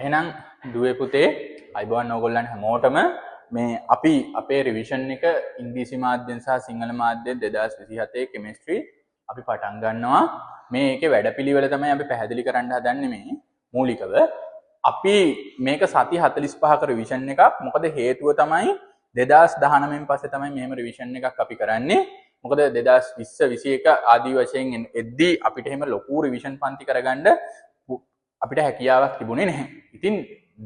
එහෙනම් දුවේ පුතේ අයිබෝන් ඕගොල්ලන් හැමෝටම මේ අපි අපේ රිවිෂන් එක ඉංග්‍රීසි මාධ්‍යයෙන් සහ සිංහල මාධ්‍යයෙන් 2027 කෙමිස්ට්‍රි අපි පටන් ගන්නවා. මේ ඒකේ වැඩපිළිවෙල තමයි අපි පැහැදිලි කරන්න හදන්නේ මේ මූලිකව. අපි මේක සති 45ක රිවිෂන් එකක්. මොකද හේතුව තමයි 2019 පස්සේ තමයි මෙහෙම රිවිෂන් එකක් අපි කරන්නේ. මොකද 2020 21 ආදී වශයෙන් එද්දී අපිට එහෙම ලොකු රිවිෂන් පන්ති කරගන්න අපිට හැකියාවක් තිබුණේ නැහැ. ඉතින්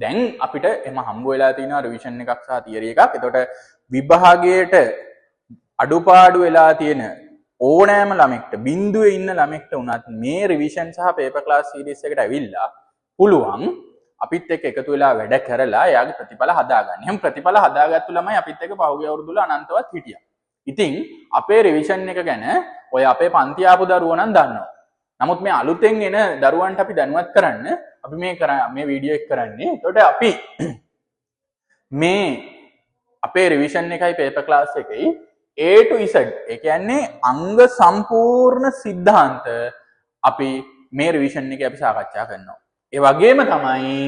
දැන් අපිට එම හම්බ වෙලා තියෙනවා රිවිෂන් එකක් සහ තියරි එකක්. එතකොට විභාගයට අඩුපාඩු වෙලා තියෙන ඕනෑම ළමෙක්ට බිඳුවේ ඉන්න ළමෙක්ට උනත් මේ රිවිෂන් සහ පේපර් ක්ලාස් සීරීස් එකට ඇවිල්ලා පුළුවන් අපිත් එක්ක එකතු වෙලා වැඩ කරලා එයාගේ ප්‍රතිඵල හදාගන්න. එහෙනම් ප්‍රතිඵල හදාගත්තු ළමයි අපිත් එක්ක පහුගිය අවුරුදු වල අනන්තවත් හිටියා. ඉතින් අපේ රිවිෂන් එක ගැන ඔය අපේ පන්ති ආපු දරුවෝ නම් දන්නවා. නමුත් මේ අලුතෙන් එන දරුවන්ට අපි දැනුවත් කරන්න අපි මේ වීඩියෝ එක කරන්නේ. එතකොට අපි මේ අපේ රිවිෂන් එකයි පේපර් ක්ලාස් එකයි A to Z ඒ කියන්නේ අංග සම්පූර්ණ સિદ્ધාන්ත අපි මේ රිවිෂන් එකේ අපි සාකච්ඡා කරනවා. ඒ වගේම තමයි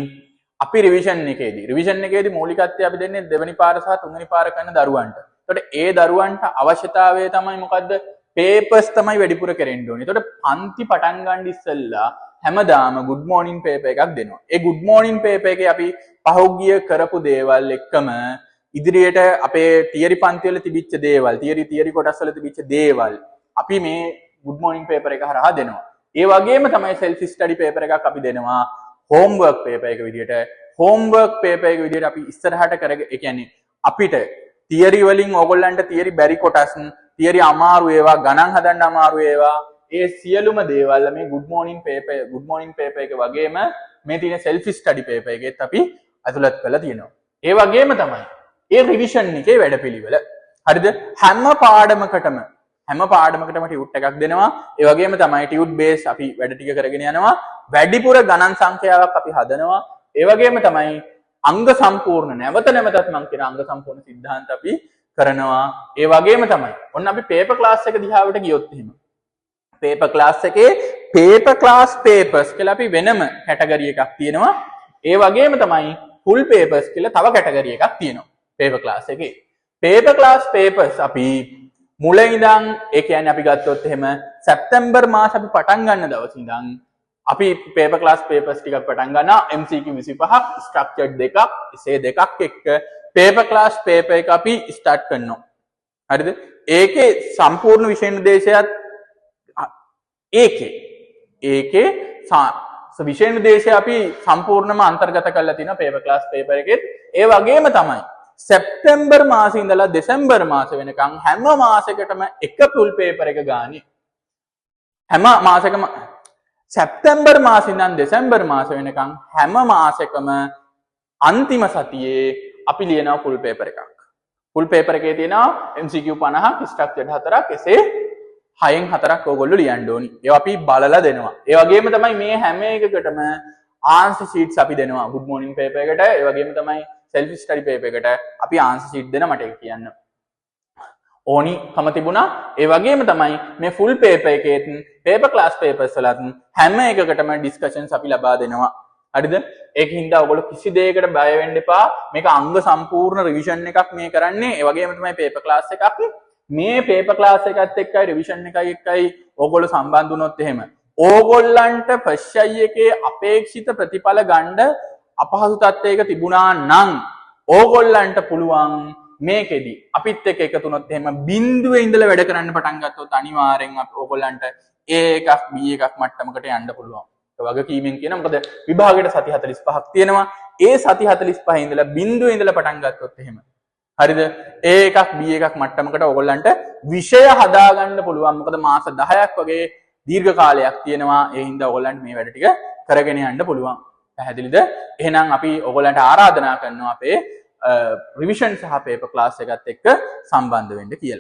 අපි රිවිෂන් එකේදී මූලිකත්වය අපි දෙන්නේ දෙවෙනි පාර සහ තුන්වෙනි පාර කරන දරුවන්ට. එතකොට ඒ දරුවන්ට අවශ්‍යතාවය තමයි මොකද්ද? පේපර්ස් තමයි වැඩිපුර කරෙන්න ඕනේ. එතකොට පන්ති පටන් ගන්න ඉස්සෙල්ලා හැමදාම good morning paper එකක් දෙනවා. ඒ good morning paper එකේ අපි පහුගිය කරපු දේවල් එක්කම ඉදිරියට අපේ තියරි පන්ති වල තිබිච්ච දේවල්, තියරි කොටස් වල තිබිච්ච දේවල් අපි මේ good morning paper එක හරහා දෙනවා. ඒ වගේම තමයි self study paper එකක් අපි දෙනවා homework paper එක විදියට. homework paper එක විදියට අපි ඉස්සරහට කරගෙන ඒ කියන්නේ අපිට තියරි වලින් ඕගොල්ලන්ට තියරි බැරි කොටස් තියරි අමාරු ඒවා ගණන් හදන්න අමාරු ඒවා ඒ සියලුම දේවල් මේ good morning paper එක වගේම මේ තියෙන self study paper එකෙත් අපි අතුලත් කරලා තියෙනවා. ඒ වගේම තමයි ඒ රිවිෂන් එකේ වැඩපිළිවෙල. හරිද? හැම පාඩමකටම ටියුට් එකක් දෙනවා. ඒ වගේම තමයි ටියුට් බේස් අපි වැඩ ටික කරගෙන යනවා. වැඩිපුර ගණන් සංඛ්‍යාවක් අපි හදනවා. ඒ වගේම තමයි අංග සම්පූර්ණ නැවතත් මම කියන අංග සම්පූර්ණ સિદ્ધාන්ත අපි කරනවා. ඒ වගේම තමයි ඔන්න අපි පේපර් ක්ලාස් එක දිහාවට ගියොත් එහෙම පේපර් ක්ලාස් එකේ පේපර් ක්ලාස් පේපර්ස් කියලා අපි වෙනම කැටගරි එකක් තියෙනවා. ඒ වගේම තමයි ෆුල් පේපර්ස් කියලා තව කැටගරි එකක් තියෙනවා පේපර් ක්ලාස් එකේ. පේපර් ක්ලාස් පේපර්ස් අපි මුල ඉඳන් ඒ කියන්නේ අපි ගත්තොත් එහෙම සැප්තැම්බර් මාස අපි පටන් ගන්න දවස් ඉඳන් අපි පේපර් ක්ලාස් පේපර්ස් ටිකක් පටන් ගන්නවා. MCQ 25ක්, ස්ට්‍රක්චර්ඩ් දෙකක්, essay දෙකක් එක්ක පේපර් ක්ලාස් පේපර් එක අපි ස්ටාර්ට් කරනවා. හරිද? ඒකේ සම්පූර්ණ විෂය නිර්දේශයත් ඒකේ විෂය නිර්දේශය අපි සම්පූර්ණයෙන්ම අන්තර්ගත කරලා තිනවා පේපර් ක්ලාස් පේපර් එකෙත්. ඒ වගේම තමයි සැප්තැම්බර් මාසෙ ඉඳලා දෙසැම්බර් මාසෙ වෙනකන් හැම මාසයකටම එක ෆුල් පේපර් එක ගානේ හැම මාසෙකම සැප්තැම්බර් මාසෙ ඉඳන් දෙසැම්බර් මාස වෙනකන් හැම මාසෙකම අන්තිම සතියේ අපි ලියනවා ෆුල් පේපර් එකක්. ෆුල් පේපර් එකේ තියෙනවා MCQ 50ක්, ස්ට්‍රක්චර්ඩ් 4ක්, essay 6න් 4ක් ඕගොල්ලෝ ලියන්න ඕනි. ඒවා අපි බලලා දෙනවා. ඒ වගේම තමයි මේ හැම එකකටම ආන්සර් ෂීට්ස් අපි දෙනවා. good morning paper එකට, ඒ වගේම තමයි self study paper එකට අපි ආන්සර් ෂීට් දෙන මට ඒක කියන්න ඕනිකම තිබුණා. ඒ වගේම තමයි මේ ෆුල් පේපර් එකේත් පේපර් ක්ලාස් පේපර්ස් වලත් හැම එකකටම ඩිස්කෂන්ස් අපි ලබා දෙනවා. හරිද? ඒකින්ද ඔයගොල්ලෝ කිසි දෙයකට බය වෙන්න එපා. මේක අංග සම්පූර්ණ රිවිෂන් එකක් මේ කරන්නේ. ඒ වගේම තමයි පේපර් ක්ලාස් එකක්. මේ පේපර් ක්ලාස් එකත් එක්කයි රිවිෂන් එකයි එක්කයි ඕගොල්ලෝ සම්බන්ධ වුණොත් එහෙම ඕගොල්ලන්ට ෆස්ට් අයි එකේ අපේක්ෂිත ප්‍රතිඵල ගන්න අපහසු තත්ත්වයක තිබුණා නම් ඕගොල්ලන්ට පුළුවන් මේකෙදි අපිත් එක්ක එකතු වුණොත් එහෙම බිඳුවේ ඉඳලා වැඩ කරන්න පටන් ගත්තොත් අනිවාර්යෙන් ඕගොල්ලන්ට A එකක් B එකක් මට්ටමකට යන්න පුළුවන්. ඒ වගකීමෙන් කියන මොකද විභාගයට සති 45ක් තියෙනවා. ඒ සති 45 ඉඳලා බිඳුවේ ඉඳලා පටන් ගත්තොත් එහෙම හරිද? A එකක් B එකක් මට්ටමකට ඕගොල්ලන්ට විෂය හදාගන්න පුළුවන්. මොකද මාස 10ක් වගේ දීර්ඝ කාලයක් තියෙනවා. ඒ හින්දා ඕගොල්ලන්ට මේ වැඩ ටික කරගෙන යන්න පුළුවන්. පැහැදිලිද? එහෙනම් අපි ඕගොල්ලන්ට ආරාධනා කරනවා අපේ රිවිෂන් සහ පේපර් ක්ලාස් එකත් එක්ක සම්බන්ධ වෙන්න කියලා.